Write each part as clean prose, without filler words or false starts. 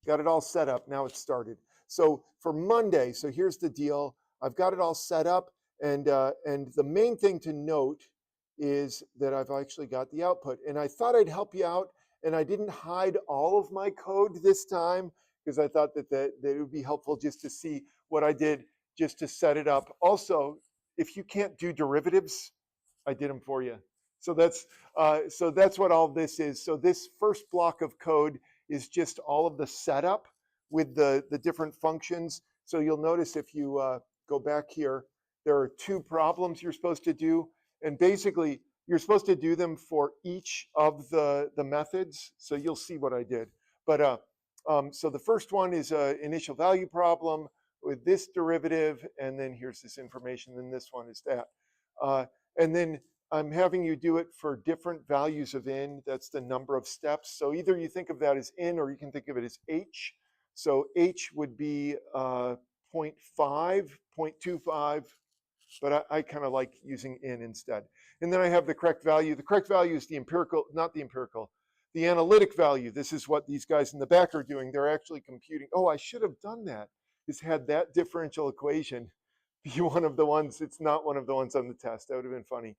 Got it all set up. Now it's started. So for Monday, so here's the deal. I've got it all set up, and the main thing to note is that I've actually got the output. And I thought I'd help you out, and I didn't hide all of my code this time because I thought that it would be helpful just to see what I did just to set it up. Also, if you can't do derivatives, I did them for you. So that's what all this is. So this first block of code is just all of the setup with the different functions. So you'll notice if you go back here, there are two problems you're supposed to do. And basically, you're supposed to do them for each of the methods. So you'll see what I did. But so the first one is an initial value problem with this derivative. And then here's this information. Then this one is that. And then I'm having you do it for different values of n. That's the number of steps. So either you think of that as n or you can think of it as h. So h would be 0.5, 0.25, but I kind of like using n instead. And then I have the correct value. The correct value is the empirical, not the empirical, the analytic value. This is what these guys in the back are doing. They're actually computing. Oh, I should have done that. Is had that differential equation be one of the ones. It's not one of the ones on the test. That would have been funny.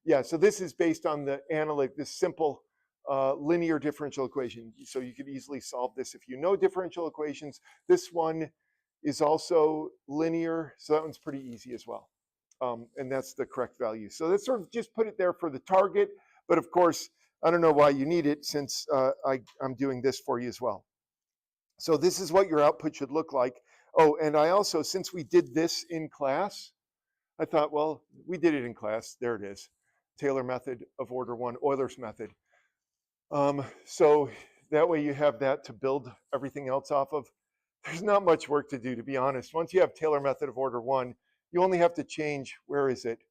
Yeah, so this is based on the analytic, this simple linear differential equation. So you could easily solve this if you know differential equations. This one is also linear, so that one's pretty easy as well. And that's the correct value. So that's sort of just put it there for the target. But of course, I don't know why you need it since I'm doing this for you as well. So this is what your output should look like. Oh, and I also, since we did this in class, I thought, well, we did it in class. There it is. Taylor method of order 1, Euler's method. So that way you have that to build everything else off of. There's not much work to do, to be honest. Once you have Taylor method of order 1, you only have to change, where is it?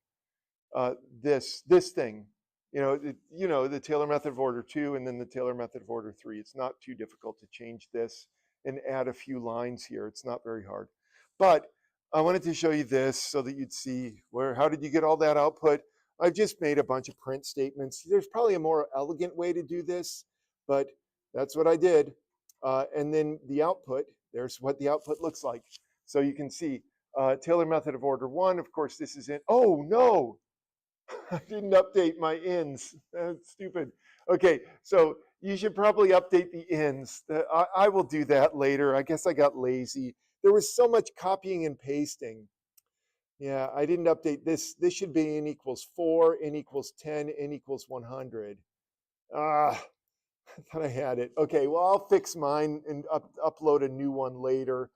This thing. The Taylor method of order 2 and then the Taylor method of order 3. It's not too difficult to change this and add a few lines here. It's not very hard. But I wanted to show you this so that you'd see how did you get all that output? I've just made a bunch of print statements. There's probably a more elegant way to do this, but that's what I did. And then the output, there's what the output looks like. So you can see Taylor method of order 1, of course, this is in, oh no, I didn't update my ins. That's stupid. Okay, so you should probably update the ins. I will do that later. I guess I got lazy. There was so much copying and pasting. Yeah, I didn't update this. This should be n equals 4, n equals 10, n equals 100. I thought I had it. Okay, well, I'll fix mine and upload a new one later.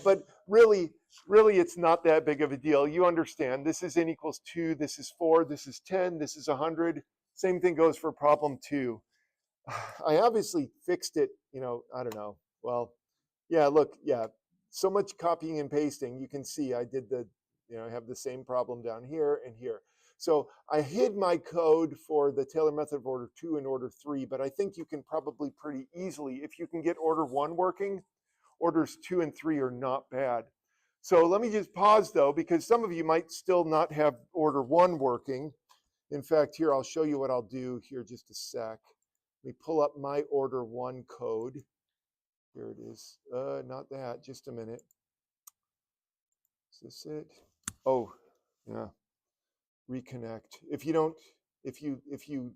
But really, it's not that big of a deal. You understand, this is n equals 2, this is 4, this is 10, this is 100. Same thing goes for problem 2. I obviously fixed it, I don't know. Well, yeah, look, yeah, so much copying and pasting. You can see I did I have the same problem down here and here. So I hid my code for the Taylor method of order 2 and order 3, but I think you can probably pretty easily, if you can get order 1 working, orders 2 and 3 are not bad. So let me just pause though, because some of you might still not have order 1 working. In fact, here, I'll show you what I'll do here just a sec. Let me pull up my order 1 code. Here it is. Not that, just a minute. Is this it? Oh, yeah. Reconnect. If you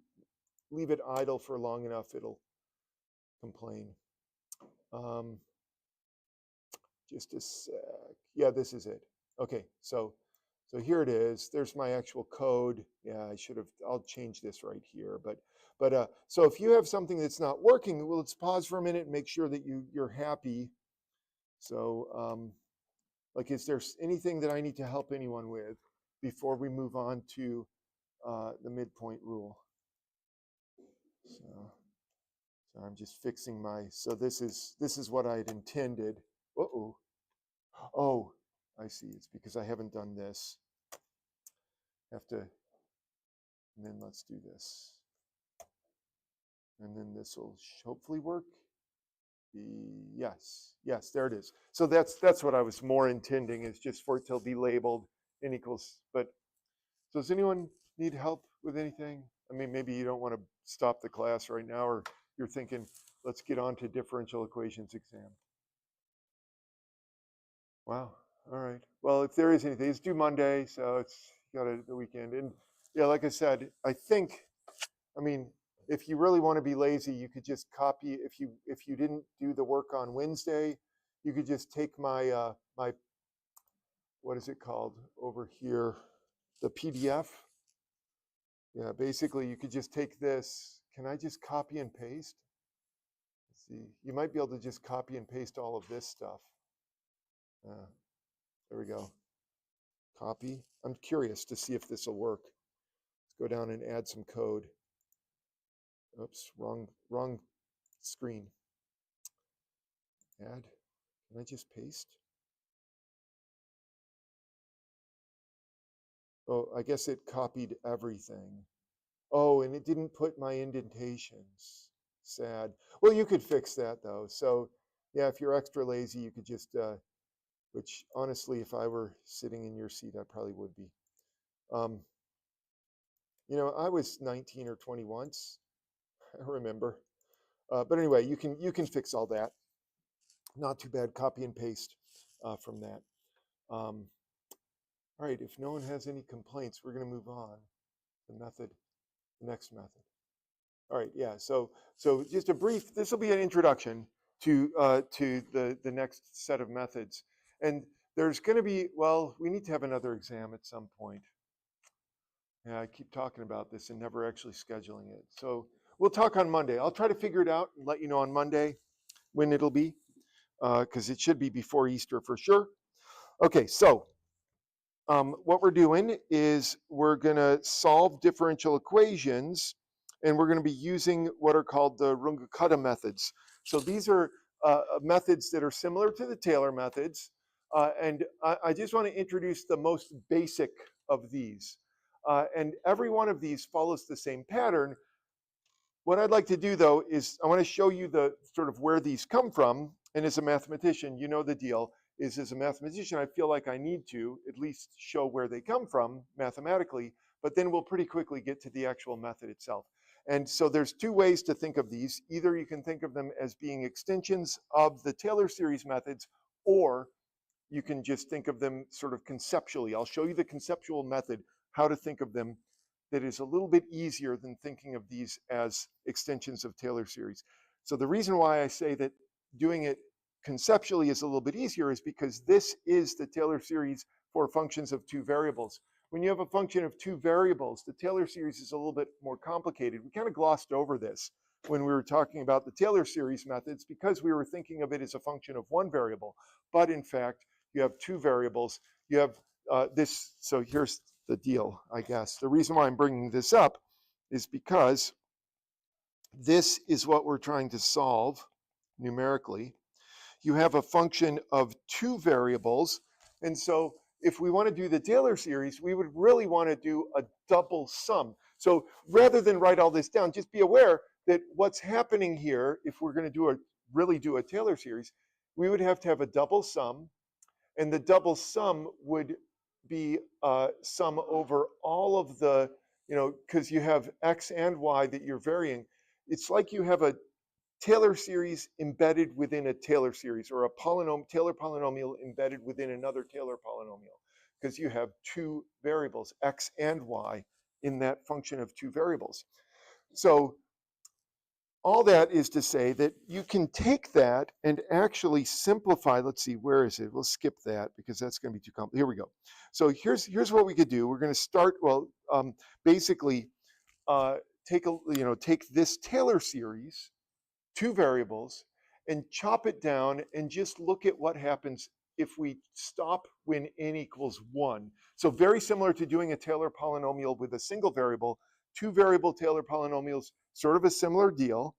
leave it idle for long enough, it'll complain. Just a sec. Yeah, this is it. Okay, so here it is. There's my actual code. Yeah, I'll change this right here. But so if you have something that's not working, well, let's pause for a minute and make sure that you're happy. So like, is there anything that I need to help anyone with before we move on to the midpoint rule? So I'm just fixing so this is what I had intended. Uh-oh. Oh, I see. It's because I haven't done this. And then let's do this. And then this will hopefully work. Yes, there it is. So that's what I was more intending, is just for it to be labeled n equals. But so does anyone need help with anything? I mean, maybe you don't want to stop the class right now, or you're thinking, let's get on to differential equations exam. Wow. All right. Well, if there is anything, it's due Monday, so it's got the weekend. And yeah, like I said, I mean, if you really want to be lazy, you could just copy. If you didn't do the work on Wednesday, you could just take my my what is it called over here, the PDF. Yeah, basically you could just take this. Can I just copy and paste? Let's see, you might be able to just copy and paste all of this stuff. There we go. Copy. I'm curious to see if this will work. Let's go down and add some code. Oops, wrong screen. Add. Can I just paste? Oh, I guess it copied everything. Oh, and it didn't put my indentations. Sad. Well, you could fix that though. So yeah, if you're extra lazy, you could just, which honestly, if I were sitting in your seat, I probably would be. You know, I was 19 or 20 once, I remember. But anyway, you can fix all that. Not too bad. Copy and paste from that. All right, if no one has any complaints, we're going to move on. The next method. All right, yeah. So just a brief. This will be an introduction to the next set of methods. And there's going to be, well, we need to have another exam at some point. Yeah, I keep talking about this and never actually scheduling it. So we'll talk on Monday. I'll try to figure it out and let you know on Monday when it'll be, because it should be before Easter for sure. Okay, so what we're doing is we're going to solve differential equations, and we're going to be using what are called the Runge-Kutta methods. So these are methods that are similar to the Taylor methods, and I just want to introduce the most basic of these. And every one of these follows the same pattern. What I'd like to do, though, is I want to show you the sort of where these come from. And as a mathematician, you know the deal. Is as a mathematician, I feel like I need to at least show where they come from mathematically, but then we'll pretty quickly get to the actual method itself. And so there's two ways to think of these. Either you can think of them as being extensions of the Taylor series methods, or you can just think of them sort of conceptually. I'll show you the conceptual method, how to think of them, that is a little bit easier than thinking of these as extensions of Taylor series. So the reason why I say that doing it conceptually is a little bit easier is because this is the Taylor series for functions of two variables. When you have a function of two variables, the Taylor series is a little bit more complicated. We kind of glossed over this when we were talking about the Taylor series methods because we were thinking of it as a function of one variable. But in fact, you have two variables. You have this, so here's the deal, I guess. The reason why I'm bringing this up is because this is what we're trying to solve numerically. You have a function of two variables, and so if we want to do the Taylor series, we would really want to do a double sum. So rather than write all this down, just be aware that what's happening here, if we're going to really do a Taylor series, we would have to have a double sum, and the double sum would be sum over all of the, because you have x and y that you're varying. It's like you have a Taylor series embedded within a Taylor series, or a Taylor polynomial embedded within another Taylor polynomial, because you have two variables, x and y, in that function of two variables. So all that is to say that you can take that and actually simplify. Let's see, where is it? We'll skip that because that's going to be too complicated. Here we go. So here's what we could do. We're going to start, well, basically take this Taylor series, two variables, and chop it down and just look at what happens if we stop when n equals 1. So very similar to doing a Taylor polynomial with a single variable, two variable Taylor polynomials, sort of a similar deal.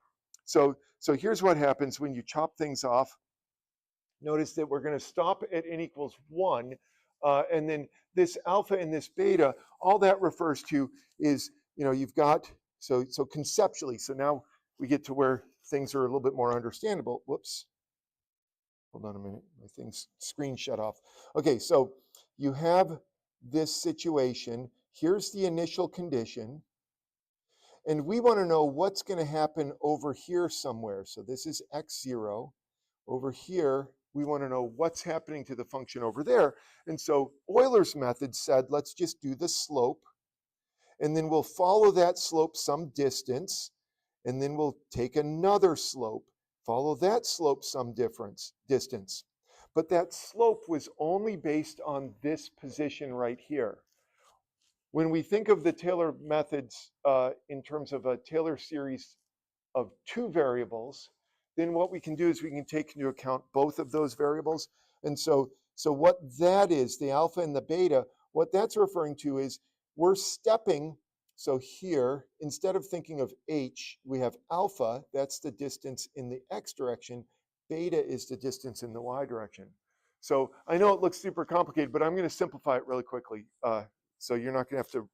So here's what happens when you chop things off. Notice that we're going to stop at n equals 1, and then this alpha and this beta, all that refers to is, you've got, so conceptually, so now we get to where things are a little bit more understandable. Whoops. Hold on a minute. My screen shut off. Okay, so you have this situation. Here's the initial condition. And we want to know what's going to happen over here somewhere. So this is x0. Over here, we want to know what's happening to the function over there. And so Euler's method said, let's just do the slope. And then we'll follow that slope some distance. And then we'll take another slope, follow that slope some distance. But that slope was only based on this position right here. When we think of the Taylor methods in terms of a Taylor series of two variables, then what we can do is we can take into account both of those variables. And so what that is, the alpha and the beta, what that's referring to is we're stepping. So here, instead of thinking of h, we have alpha, that's the distance in the x direction, beta is the distance in the y direction. So I know it looks super complicated, but I'm going to simplify it really quickly. So you're not going to have to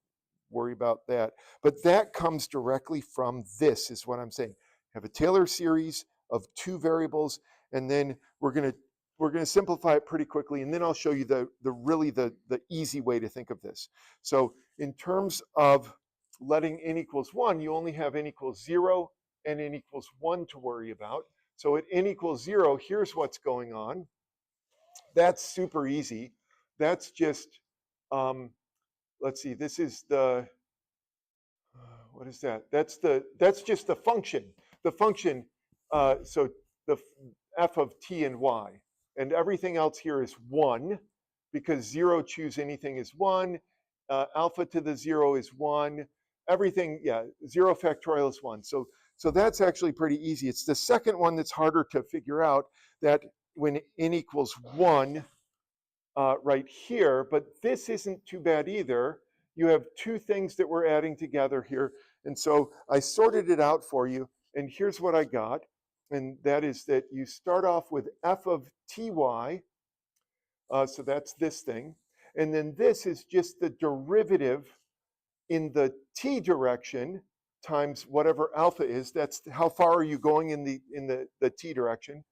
worry about that. But that comes directly from this, is what I'm saying. Have a Taylor series of two variables, and then we're going to simplify it pretty quickly, and then I'll show you the easy way to think of this. So in terms of letting n equals 1, you only have n equals 0 and n equals 1 to worry about. So at n equals 0, here's what's going on. That's super easy. That's just, let's see, this is the, what is that? That's just the function. The function, so the f of t and y. And everything else here is 1, because 0 choose anything is 1. Alpha to the 0 is 1. Everything, yeah, 0 factorial is 1. So that's actually pretty easy. It's the second one that's harder to figure out, that when n equals 1 right here, but this isn't too bad either. You have two things that we're adding together here. And so I sorted it out for you, and here's what I got. And that is that you start off with f of ty, so that's this thing. And then this is just the derivative in the t direction times whatever alpha is. That's how far are you going in the t direction.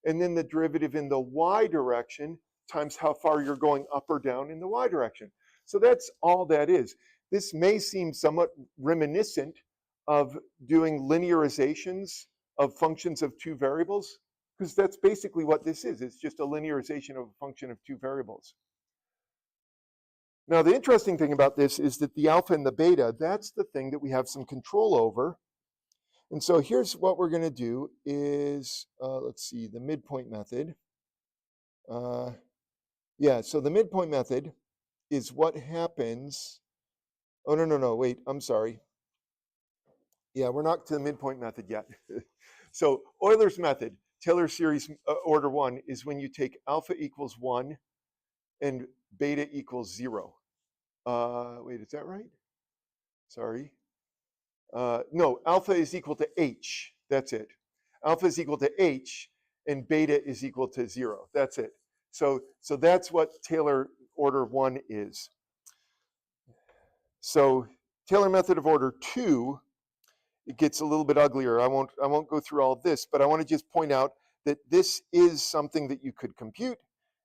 And then the derivative in the y direction times how far you're going up or down in the y direction. So that's all that is. This may seem somewhat reminiscent of doing linearizations of functions of two variables, because that's basically what this is. It's just a linearization of a function of two variables. Now, the interesting thing about this is that the alpha and the beta, that's the thing that we have some control over. And so here's what we're going to do is, let's see, the midpoint method. Yeah, so the midpoint method is what happens. Oh, no, wait, I'm sorry. Yeah, we're not to the midpoint method yet. So Euler's method, Taylor series order 1, is when you take alpha equals 1 and beta equals 0. Wait, is that right? Sorry. No, alpha is equal to h. That's it. Alpha is equal to h, and beta is equal to 0. That's it. So that's what Taylor order 1 is. So Taylor method of order 2, it gets a little bit uglier. I won't go through all of this, but I want to just point out that this is something that you could compute,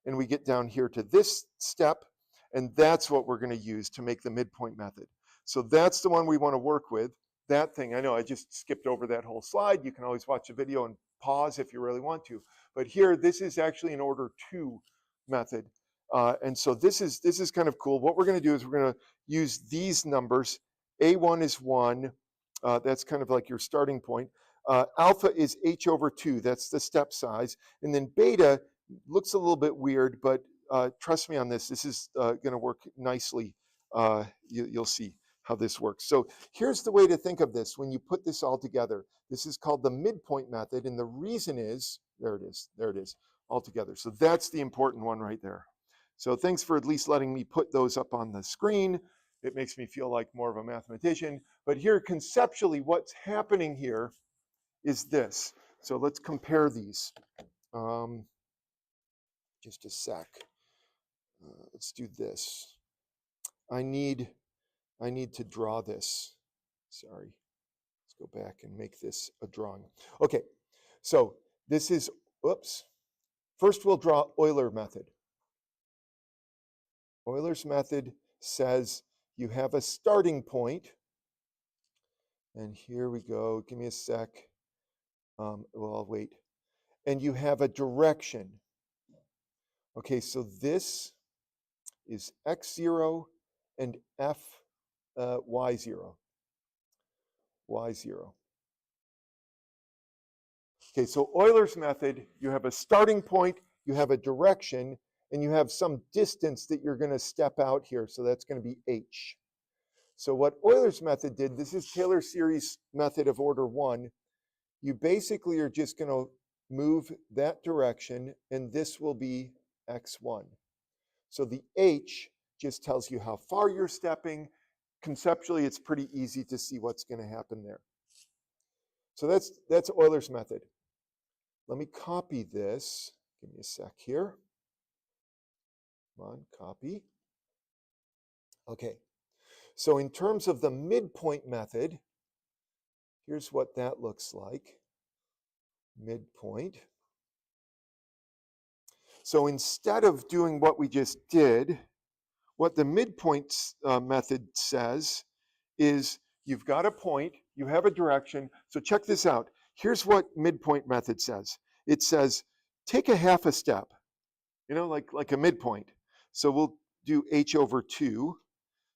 and we get down here to this step, and that's what we're going to use to make the midpoint method. So that's the one we want to work with. That thing, I know I just skipped over that whole slide. You can always watch the video and pause if you really want to. But here, this is actually an order 2 method. And so this is kind of cool. What we're going to do is we're going to use these numbers. A1 is 1. That's kind of like your starting point. Alpha is h over 2. That's the step size. And then beta looks a little bit weird, but trust me on this. This is going to work nicely. You'll see how this works. So here's the way to think of this when you put this all together. This is called the midpoint method, and the reason is, there it is, all together. So that's the important one right there. So thanks for at least letting me put those up on the screen. It makes me feel like more of a mathematician. But here, conceptually, what's happening here is this. So let's compare these. Just a sec. Let's do this. I need to draw this. Sorry. Let's go back and make this a drawing. Okay, so this is, oops. First, we'll draw Euler method. Euler's method says you have a starting point, And here we go. Give me a sec. Well, I'll wait. And you have a direction. Okay, so this is x0 and f y0. y0. Okay, so Euler's method, you have a starting point, you have a direction, and you have some distance that you're going to step out here. So that's going to be h. So what Euler's method did, this is Taylor series method of order 1. You basically are just going to move that direction, and this will be x1. So the h just tells you how far you're stepping. Conceptually, it's pretty easy to see what's going to happen there. So that's Euler's method. Let me copy this. Give me a sec here. Come on, copy. Okay. So in terms of the midpoint method, here's what that looks like. Midpoint. So instead of doing what we just did, what the midpoint method says is you've got a point, you have a direction. So check this out. Here's what midpoint method says. It says, take a half a step, like a midpoint. So we'll do h over 2.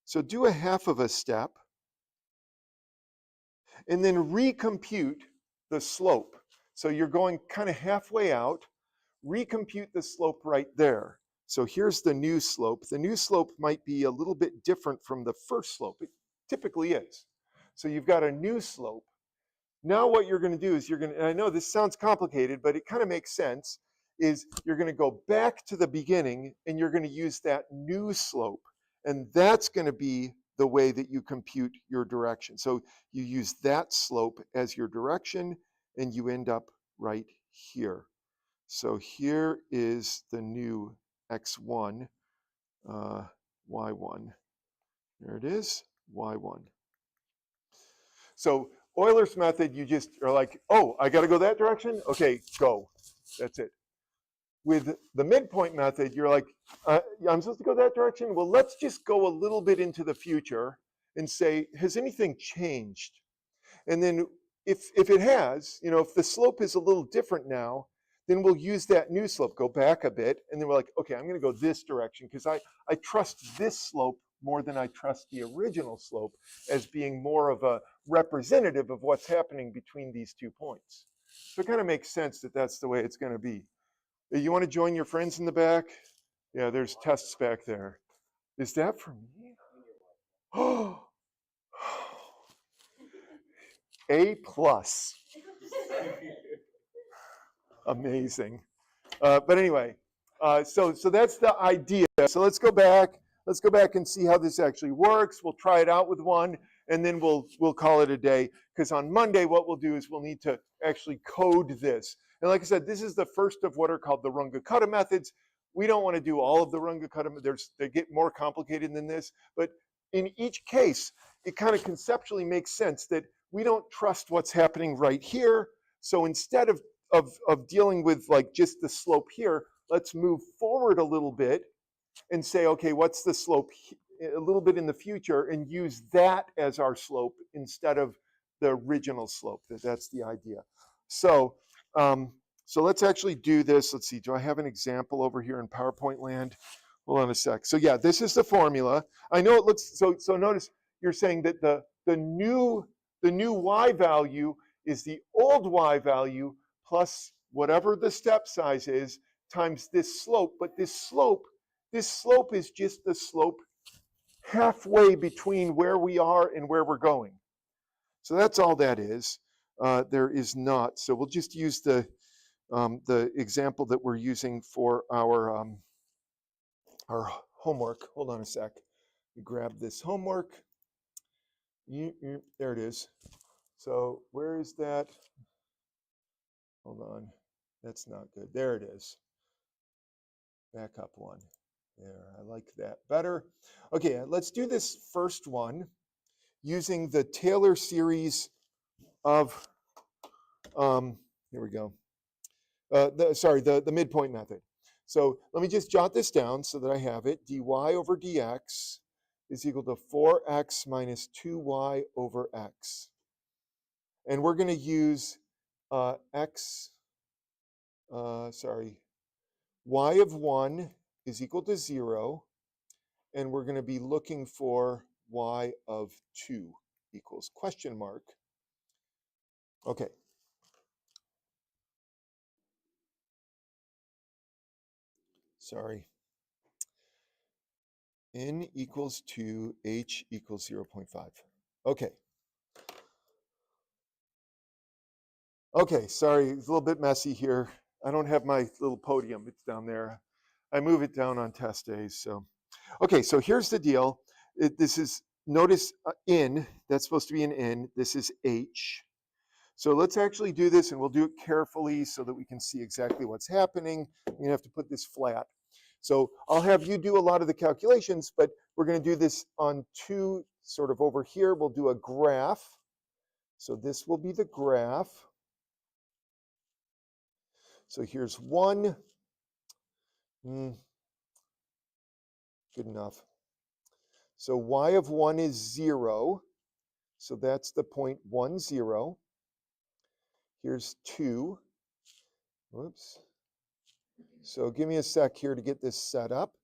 So do a half of a step, and then recompute the slope. So you're going kind of halfway out, recompute the slope right there. So here's the new slope. The new slope might be a little bit different from the first slope. It typically is. So you've got a new slope. Now what you're going to do is and I know this sounds complicated, but it kind of makes sense, is you're going to go back to the beginning and you're going to use that new slope. And that's going to be the way that you compute your direction. So you use that slope as your direction and you end up right here. So here is the new x1, y1. There it is, y1. So Euler's method, you just are like, oh, I got to go that direction? Okay, go. That's it. With the midpoint method, you're like, I'm supposed to go that direction? Well, let's just go a little bit into the future and say, has anything changed? And then if it has, if the slope is a little different now, then we'll use that new slope, go back a bit, and then we're like, okay, I'm going to go this direction because I trust this slope more than I trust the original slope as being more of a representative of what's happening between these 2 points. So it kind of makes sense that that's the way it's going to be. You want to join your friends in the back? Yeah, there's tests back there. Is that for me? Oh, A+. Amazing. But anyway, so that's the idea. So let's go back. Let's go back and see how this actually works. We'll try it out with one, and then we'll call it a day. Because on Monday, what we'll do is we'll need to actually code this. And like I said, this is the first of what are called the Runge-Kutta methods. We don't want to do all of the Runge-Kutta methods. They get more complicated than this. But in each case, it kind of conceptually makes sense that we don't trust what's happening right here. So instead of dealing with like just the slope here, let's move forward a little bit and say, okay, what's the slope a little bit in the future, and use that as our slope instead of the original slope. That's the idea. So, so let's actually do this. Let's see, do I have an example over here in PowerPoint land? Hold on a sec. So yeah, this is the formula. I know it looks, so notice you're saying that the new y value is the old y value plus whatever the step size is times this slope. But this slope is just the slope halfway between where we are and where we're going. So that's all that is. There is not. So we'll just use the example that we're using for our homework. Hold on a sec. Grab this homework. There it is. So where is that? Hold on. That's not good. There it is. Back up one. There, I like that better. Okay, let's do this first one using the Taylor series of, here we go. The midpoint method. So let me just jot this down so that I have it. dy over dx is equal to 4x minus 2y over x. And we're going to use y of 1 is equal to 0, and we're going to be looking for y of 2 equals question mark. Okay. Sorry. N equals 2, h equals 0.5. Okay. Okay, sorry, it's a little bit messy here. I don't have my little podium, it's down there. I move it down on test days, so. Okay, so here's the deal. This is, notice in, that's supposed to be an n, this is h. So let's actually do this, and we'll do it carefully so that we can see exactly what's happening. You're gonna have to put this flat. So I'll have you do a lot of the calculations, but we're gonna do this on two, sort of over here, we'll do a graph. So this will be the graph. So here's 1. Good enough. So y of 1 is 0. So that's the point 1, 0. Here's 2. Whoops. So give me a sec here to get this set up.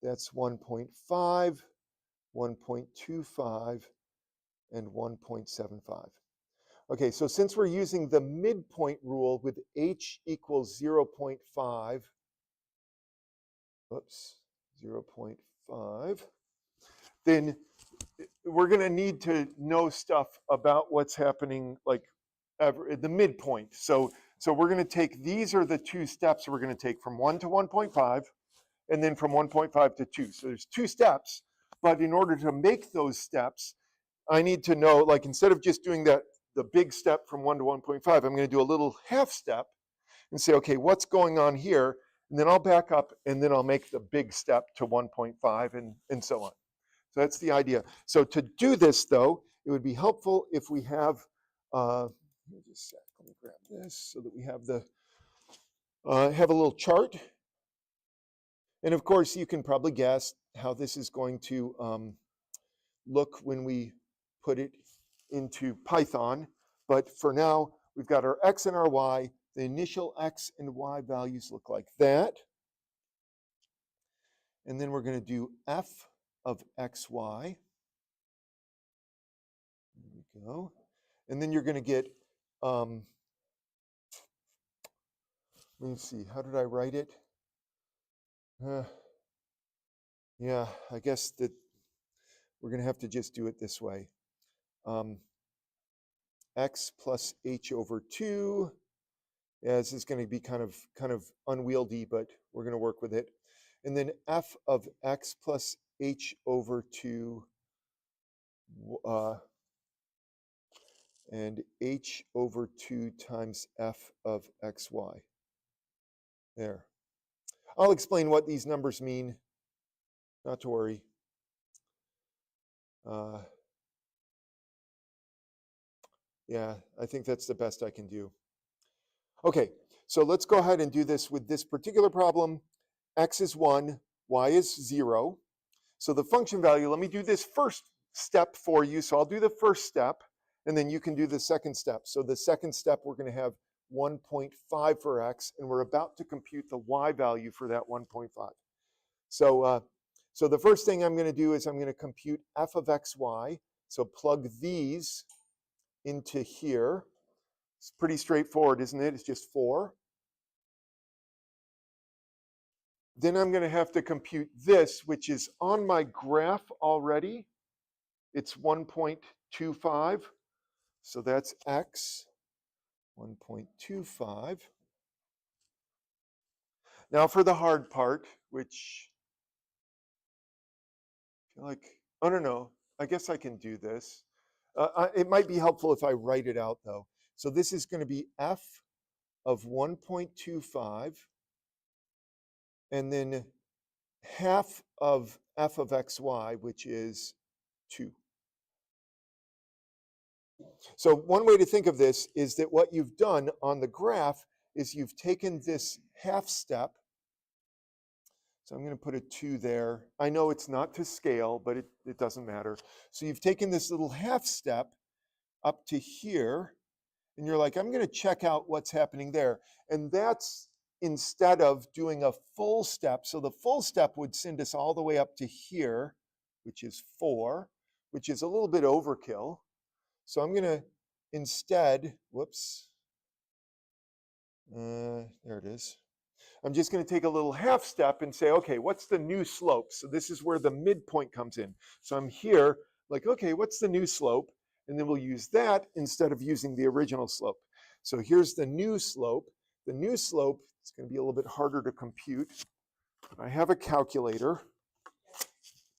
That's 1.5, 1.25, and 1.75. Okay, so since we're using the midpoint rule with h equals 0.5, oops, 0.5, then we're going to need to know stuff about what's happening like at the midpoint. So we're going to take, these are the two steps we're going to take from 1 to 1.5, and then from 1.5 to 2. So there's 2 steps, but in order to make those steps, I need to know, like instead of just doing the big step from 1 to 1.5, I'm going to do a little half step and say, okay, what's going on here? And then I'll back up, and then I'll make the big step to 1.5 and so on. So that's the idea. So to do this, though, it would be helpful if we have, let me just a sec, let me grab this so that we have the, have a little chart. And of course, you can probably guess how this is going to look when we put it into Python. But for now, we've got our x and our y. The initial x and y values look like that. And then we're going to do f of xy. There we go. And then you're going to get, let me see, how did I write it? Yeah, I guess that we're going to have to just do it this way. X plus h over 2. Yeah, this is going to be kind of unwieldy, but we're going to work with it. And then f of x plus h over 2 and h over 2 times f of xy. There. I'll explain what these numbers mean. Not to worry. Yeah, I think that's the best I can do. Okay, so let's go ahead and do this with this particular problem. X is 1, y is 0. So the function value, let me do this first step for you. So I'll do the first step, and then you can do the second step. So the second step, we're going to have 1.5 for x, and we're about to compute the y value for that 1.5. So the first thing I'm going to do is I'm going to compute f of xy. So plug these into here. It's pretty straightforward, isn't it? It's just 4. Then I'm going to have to compute this, which is on my graph already. It's 1.25. So that's x, 1.25. Now for the hard part, which I feel like, I don't know, I guess I can do this. It might be helpful if I write it out, though. So this is going to be f of 1.25, and then half of f of xy, which is 2. So one way to think of this is that what you've done on the graph is you've taken this half step. So I'm going to put a 2 there. I know it's not to scale, but it doesn't matter. So you've taken this little half step up to here, And you're like, I'm going to check out what's happening there. And that's instead of doing a full step. So the full step would send us all the way up to here, which is 4, which is a little bit overkill. So I'm going to instead, whoops, there it is. I'm just going to take a little half step and say, okay, what's the new slope? So this is where the midpoint comes in. So I'm here, like, okay, what's the new slope? And then we'll use that instead of using the original slope. So here's the new slope. The new slope is going to be a little bit harder to compute. I have a calculator.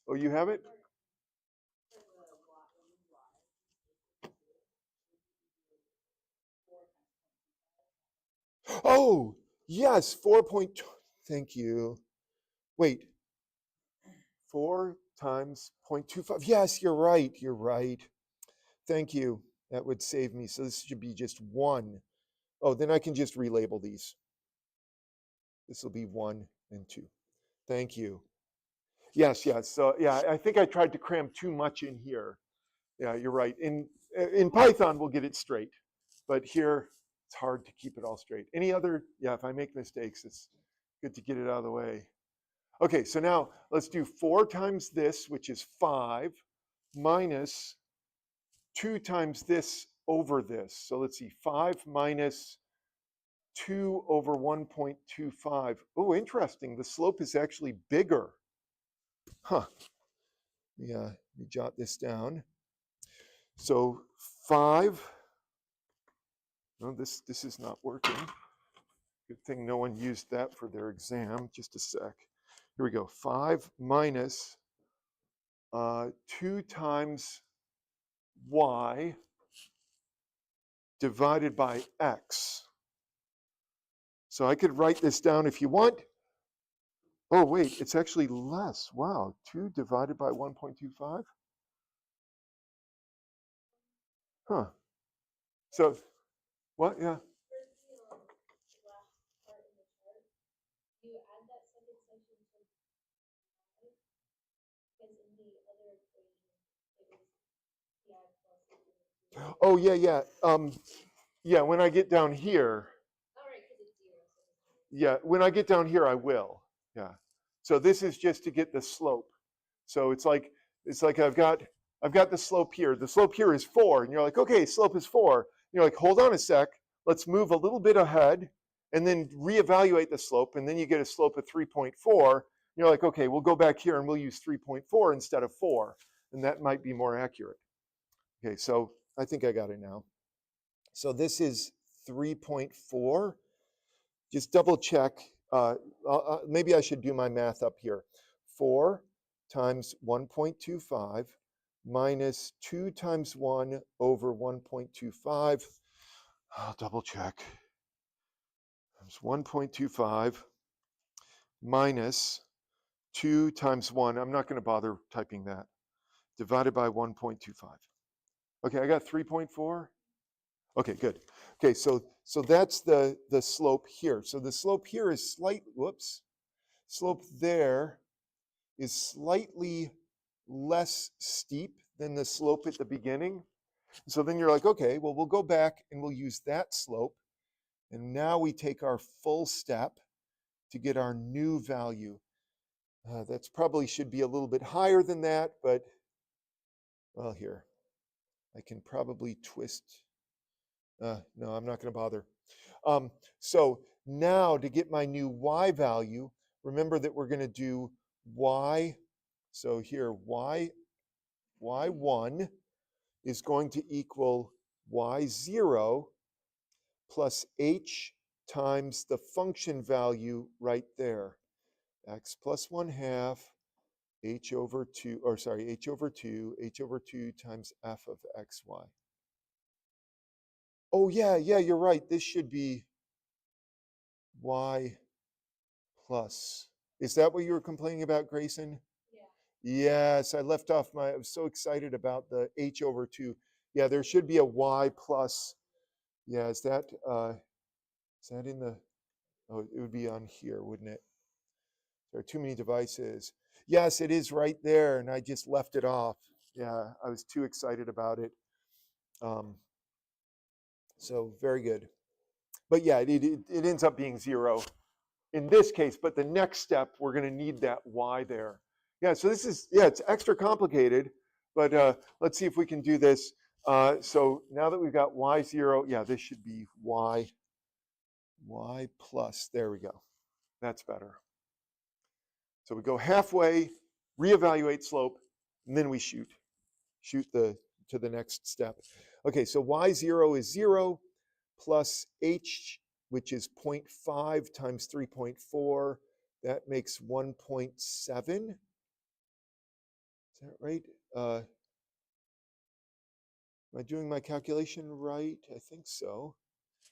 Oh, you have it? Oh, yes, 4.2. Thank you. Wait, 4 times 0.25. Yes, you're right. You're right. Thank you. That would save me. So this should be just 1. Oh, then I can just relabel these. This will be 1 and 2. Thank you. Yes, yes. So yeah, I think I tried to cram too much in here. Yeah, you're right. In Python, we'll get it straight. But here, it's hard to keep it all straight. Any other, yeah, if I make mistakes, it's good to get it out of the way. Okay, so now let's do 4 times this, which is 5, minus 2 times this over this. So let's see, 5 minus 2 over 1.25. Oh, interesting. The slope is actually bigger. Huh. Yeah, let me jot this down. So 5. No, this is not working. Good thing no one used that for their exam. Just a sec. Here we go. 5 minus 2 times y divided by x. So I could write this down if you want. Oh, wait, it's actually less. Wow, 2 divided by 1.25? Huh. So, what? Yeah. Oh, yeah, yeah. Yeah, when I get down here. Yeah, when I get down here, I will. Yeah. So this is just to get the slope. So it's like I've got the slope here. The slope here is 4, and you're like, okay, slope is 4. And you're like, hold on a sec. Let's move a little bit ahead, and then reevaluate the slope, and then you get a slope of 3.4. You're like, okay, we'll go back here and we'll use 3.4 instead of 4, and that might be more accurate. Okay, so I think I got it now. So this is 3.4. Just double check. Maybe I should do my math up here. 4 times 1.25 minus 2 times 1 over 1.25. I'll double check. Times 1.25 minus 2 times 1. I'm not going to bother typing that. Divided by 1.25. Okay, I got 3.4. Okay, good. Okay, so that's the slope here. So the slope here is slope there is slightly less steep than the slope at the beginning. So then you're like, okay, well, we'll go back and we'll use that slope. And now we take our full step to get our new value. That's probably should be a little bit higher than that, but well, here, I can probably twist. No, I'm not going to bother. So now to get my new y value, remember that we're going to do y. So here, y1 is going to equal y0 plus h times the function value right there. X plus 1/2 h over 2, or sorry, h over 2 times f of xy. Oh, yeah, you're right. This should be y plus. Is that what you were complaining about, Grayson? Yes, I left off I was so excited about the h over 2. Yeah, there should be a y plus. Yeah, is that in the, oh, it would be on here, wouldn't it? There are too many devices. Yes, it is right there, and I just left it off. Yeah, I was too excited about it. So very good. But yeah, it ends up being 0 in this case. But the next step, we're going to need that y there. Yeah, so this is, yeah, it's extra complicated. But let's see if we can do this. So now that we've got y0, yeah, this should be y plus. There we go. That's better. So we go halfway, reevaluate slope, and then we shoot to the next step. Okay, so y0 is 0 plus h, which is 0.5 times 3.4. That makes 1.7. Is that right? Am I doing my calculation right? I think so.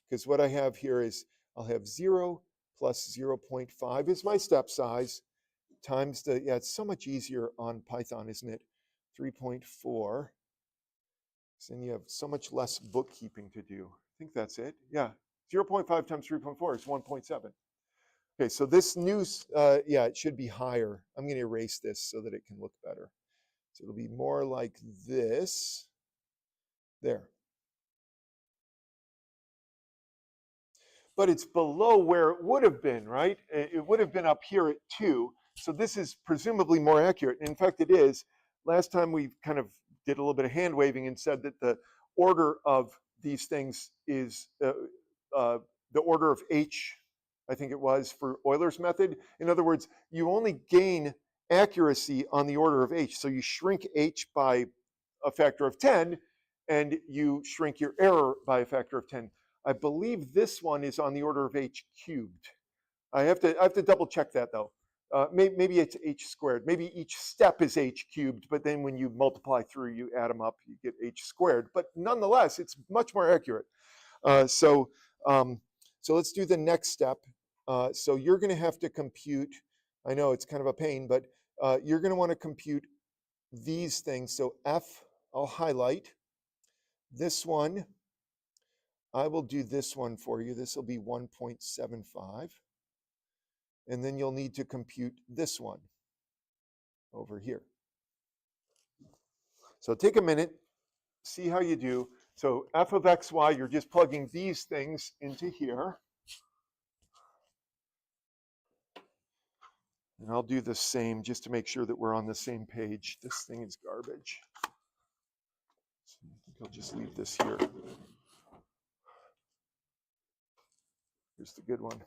Because what I have here is I'll have 0 plus 0.5 is my step size times the, yeah, it's so much easier on Python, isn't it? 3.4. So then you have so much less bookkeeping to do. I think that's it. Yeah, 0.5 times 3.4 is 1.7. Okay, so this new, yeah, it should be higher. I'm going to erase this so that it can look better. So it'll be more like this. There. But it's below where it would have been, right? It would have been up here at 2. So this is presumably more accurate. In fact, it is. Last time we kind of did a little bit of hand waving and said that the order of these things is the order of h, I think it was, for Euler's method. In other words, you only gain accuracy on the order of h. So you shrink h by a factor of 10, and you shrink your error by a factor of 10. I believe this one is on the order of h cubed. I have to double check that though. Maybe it's h squared. Maybe each step is h cubed, but then when you multiply through, you add them up, you get h squared. But nonetheless, it's much more accurate. So let's do the next step. So you're going to have to compute. I know it's kind of a pain, but you're going to want to compute these things. So F, I'll highlight. This one, I will do this one for you. This will be 1.75. And then you'll need to compute this one over here. So take a minute, see how you do. So f of xy, you're just plugging these things into here. And I'll do the same just to make sure that we're on the same page. This thing is garbage. So I think I'll just leave this here. Here's the good one.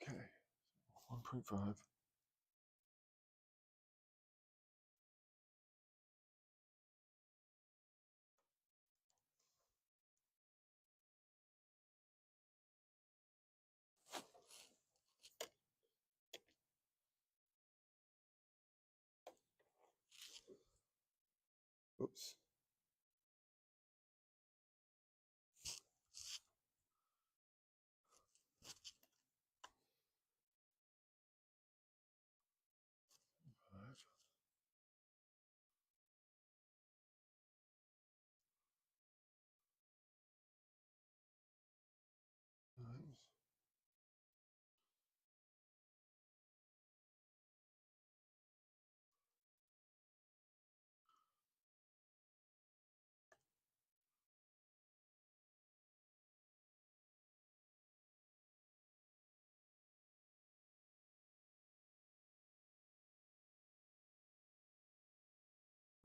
Okay, 1.5. Oops.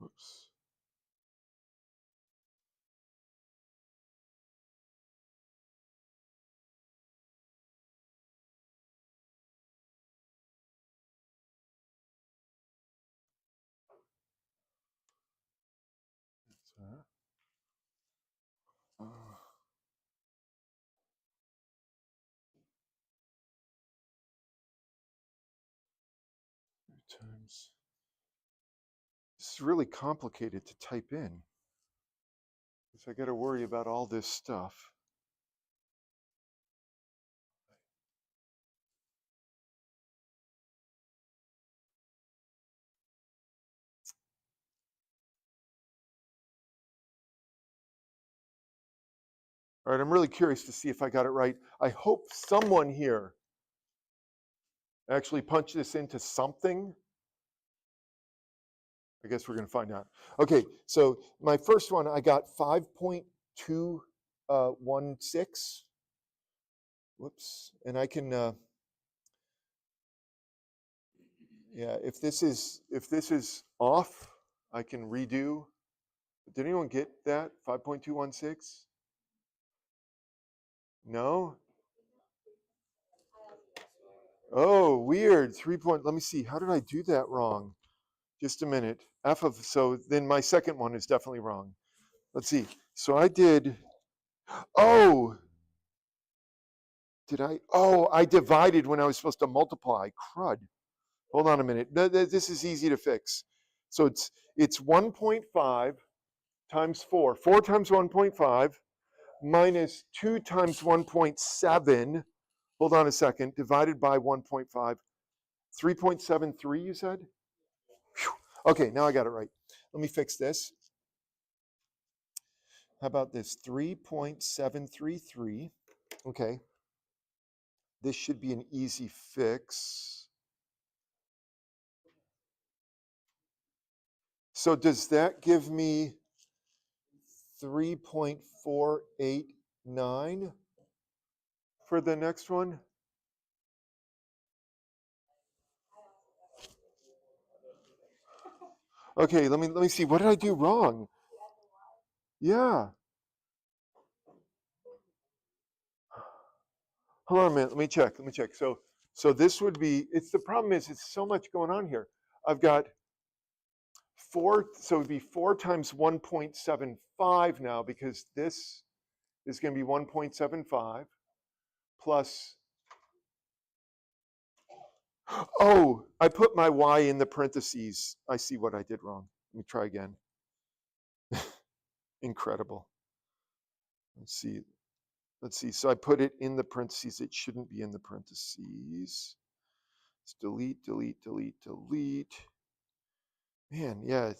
Oops. Times. This is really complicated to type in. Because I got to worry about all this stuff. All right, I'm really curious to see if I got it right. I hope someone here actually punched this into something. I guess we're going to find out. Okay, so my first one, I got 5.216. Whoops, and I can, yeah, if this is off, I can redo. Did anyone get that? 5.216? No? Oh, weird. 3 point, let me see. How did I do that wrong? Just a minute. So then my second one is definitely wrong. Let's see. So I did, oh, I divided when I was supposed to multiply. Crud. Hold on a minute. This is easy to fix. So it's 1.5 times 4. 4 times 1.5 minus 2 times 1.7. Hold on a second. Divided by 1.5. 3.73, you said? Whew. Okay, now I got it right. Let me fix this. How about this? 3.733. Okay. This should be an easy fix. So does that give me 3.489 for the next one? Okay, let me see. What did I do wrong? Yeah. Hold on a minute. Let me check. So this would be, the problem is it's so much going on here. I've got 4, so it would be 4 times 1.75 now, because this is going to be 1.75 plus, oh, I put my y in the parentheses. I see what I did wrong. Let me try again. Incredible. Let's see. So I put it in the parentheses. It shouldn't be in the parentheses. Let's delete. Man, yeah.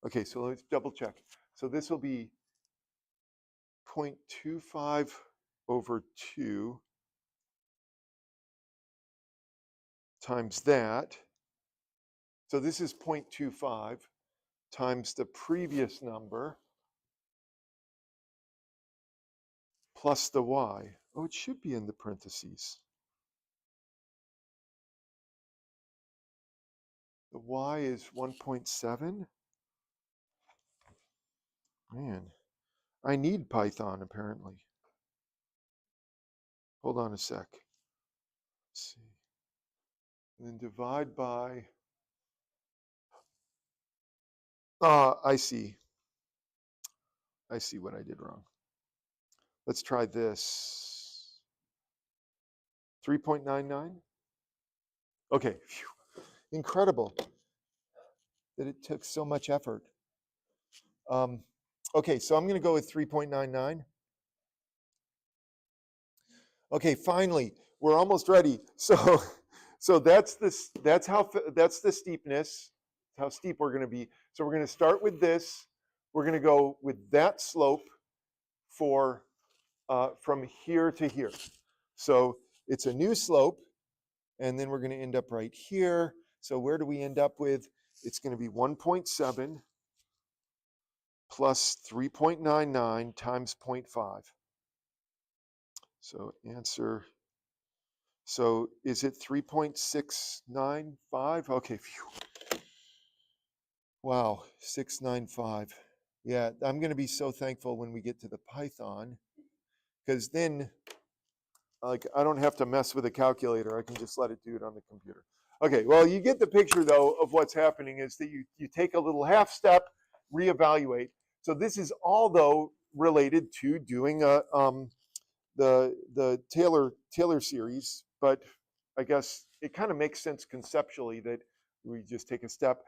Okay, so let's double check. So this will be 0.25 over 2 times that. So this is 0.25 times the previous number plus the y. Oh, it should be in the parentheses. The y is 1.7. Man, I need Python apparently. Hold on a sec. Let's see. And then divide by, I see what I did wrong. Let's try this. 3.99. Okay, phew. Incredible that it took so much effort. Okay, so I'm going to go with 3.99. Okay, finally, we're almost ready. So that's the steepness, how steep we're going to be. So we're going to start with this. We're going to go with that slope for from here to here. So it's a new slope, and then we're going to end up right here. So where do we end up with? It's going to be 1.7 plus 3.99 times 0.5. So answer. So is it 3.695? Okay, phew. Wow, 695. Yeah, I'm going to be so thankful when we get to the Python, because then like I don't have to mess with a calculator. I can just let it do it on the computer. Okay, well, you get the picture though of what's happening is that you take a little half step, reevaluate. So this is all though related to doing the Taylor series, but I guess it kind of makes sense conceptually that we just take a step.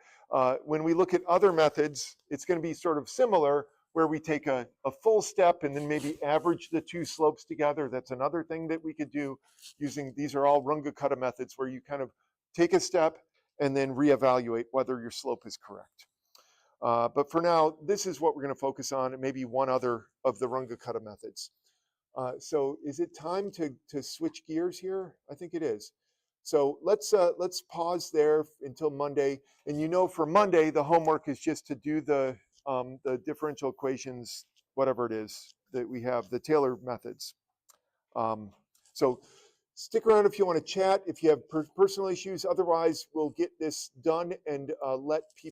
When we look at other methods, it's going to be sort of similar, where we take a full step and then maybe average the two slopes together. That's another thing that we could do using, these are all Runge-Kutta methods, where you kind of take a step and then reevaluate whether your slope is correct. But for now, this is what we're going to focus on, and maybe one other of the Runge-Kutta methods. So is it time to switch gears here? I think it is. So let's pause there until Monday. And you know, for Monday, the homework is just to do the differential equations, whatever it is that we have, the Taylor methods. So stick around if you want to chat, if you have personal issues. Otherwise, we'll get this done and let people